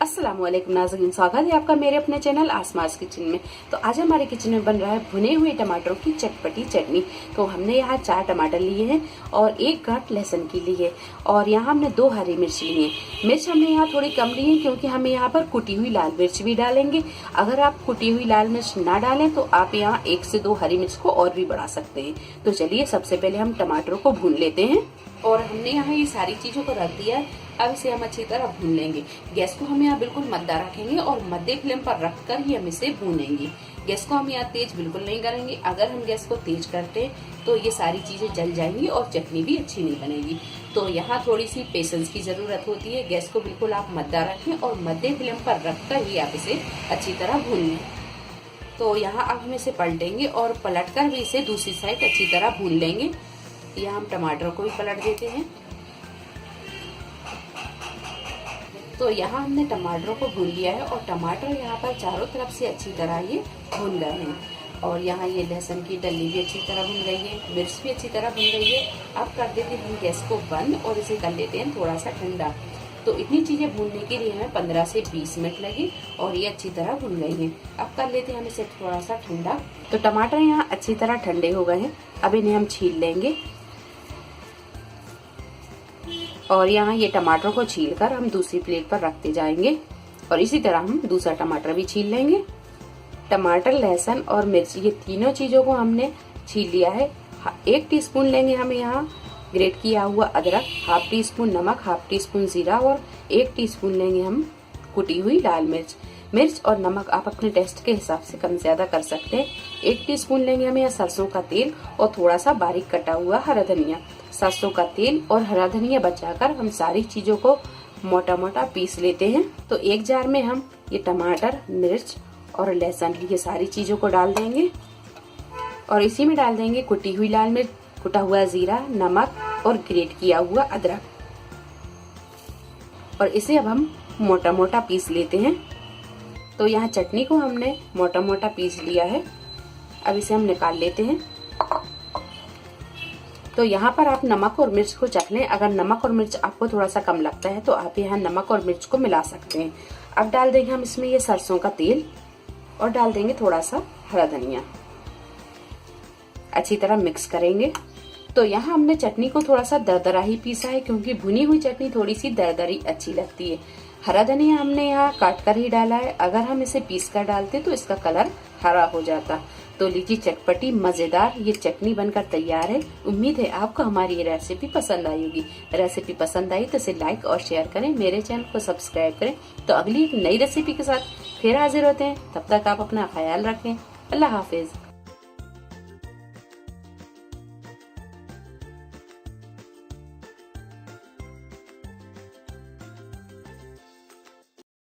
अस्सलामुअलैकुम नाज़रीन, स्वागत है आपका मेरे अपने चैनल आसमास किचन में। तो आज हमारे किचन में बन रहा है भुने हुए टमाटरों की चटपटी चटनी। तो हमने यहाँ 4 टमाटर लिए हैं और 1 गांठ लहसुन की ली है और यहाँ हमने 2 हरी मिर्च ली है। मिर्च हमने यहाँ थोड़ी कम ली है क्योंकि हमें यहाँ पर कुटी हुई लाल मिर्च भी डालेंगे। अगर आप कुटी हुई लाल मिर्च ना डालें तो आप यहाँ 1 से 2 हरी मिर्च को और भी बढ़ा सकते हैं। तो चलिए सबसे पहले हम टमाटरों को भून लेते हैं। और हमने यहाँ ये सारी चीजों को रख दिया है। अब इसे हम अच्छी तरह भून लेंगे। गैस को हम यहाँ बिल्कुल मद्दा रखेंगे और मध्य फ्लेम पर रखकर ही हम इसे भूनेंगे। गैस को हम यहाँ तेज बिल्कुल नहीं करेंगे। अगर हम गैस को तेज करते हैं तो ये सारी चीजें जल जाएंगी और चटनी भी अच्छी नहीं बनेगी। तो यहाँ थोड़ी सी पेशेंस की जरूरत होती है। गैस को बिल्कुल आप मद्दा रखें और मध्य फ्लेम पर रखकर ही आप इसे अच्छी तरह भून लें। तो यहाँ अब हम इसे पलटेंगे और पलटकर भी इसे दूसरी साइड अच्छी तरह भून लेंगे। यहाँ हम टमाटर को भी पलट देते हैं। तो यहाँ हमने टमाटरों को भून लिया है और टमाटर यहाँ पर चारों तरफ से अच्छी तरह ये भून गए हैं। और यहाँ ये लहसुन की डली भी अच्छी तरह भून गई है, मिर्च भी अच्छी तरह भून गई है। अब कर देते हैं हम गैस को बंद और इसे कर लेते हैं थोड़ा सा ठंडा। तो इतनी चीजें भूनने के लिए हमें 15 से 20 मिनट लगे और ये अच्छी तरह भून गई हैं। अब कर लेते हैं हम इसे थोड़ा सा ठंडा। तो टमाटर यहाँ अच्छी तरह ठंडे हो गए हैं। अब इन्हें हम छील लेंगे और यहाँ ये टमाटर को छीलकर हम दूसरी प्लेट पर रखते जाएंगे और इसी तरह हम दूसरा टमाटर भी छील लेंगे। टमाटर, लहसुन और मिर्च ये तीनों चीजों को हमने छील लिया है। 1 टीस्पून लेंगे हम यहाँ ग्रेट किया हुआ अदरक, ½ टीस्पून नमक, ½ टीस्पून जीरा और 1 टीस्पून लेंगे हम कुटी हुई लाल मिर्च। मिर्च और नमक आप अपने टेस्ट के हिसाब से कम ज्यादा कर सकते हैं। 1 टीस्पून लेंगे हम यहाँ सरसों का तेल और थोड़ा सा बारीक कटा हुआ हरा धनिया। सरसों का तेल और हरा धनिया बचाकर हम सारी चीजों को मोटा मोटा पीस लेते हैं। तो एक जार में हम ये टमाटर, मिर्च और लहसुन ये सारी चीजों को डाल देंगे और इसी में डाल देंगे कुटी हुई लाल मिर्च, कुटा हुआ जीरा, नमक और ग्रेट किया हुआ अदरक। और इसे अब हम मोटा मोटा पीस लेते हैं। तो यहाँ चटनी को हमने मोटा मोटा पीस लिया है। अब इसे हम निकाल लेते हैं। तो यहाँ पर आप नमक और मिर्च को चख लें। अगर नमक और मिर्च आपको थोड़ा सा कम लगता है तो आप यहाँ नमक और मिर्च को मिला सकते हैं। अब डाल देंगे हम इसमें ये सरसों का तेल और डाल देंगे थोड़ा सा हरा धनिया। अच्छी तरह मिक्स करेंगे। तो यहाँ हमने चटनी को थोड़ा सा दरदरा ही पीसा है क्योंकि भुनी हुई चटनी थोड़ी सी दरदरी अच्छी लगती है। हरा धनिया हमने यहाँ काट कर ही डाला है। अगर हम इसे पीस कर डालते तो इसका कलर हरा हो जाता। तो लीजिए चटपटी मजेदार ये चटनी बनकर तैयार है। उम्मीद है आपको हमारी ये रेसिपी पसंद आई होगी। रेसिपी पसंद आई तो इसे लाइक और शेयर करें, मेरे चैनल को सब्सक्राइब करें। तो अगली एक नई रेसिपी के साथ फिर हाजिर होते हैं। तब तक आप अपना ख्याल रखें। अल्लाह हाफिज।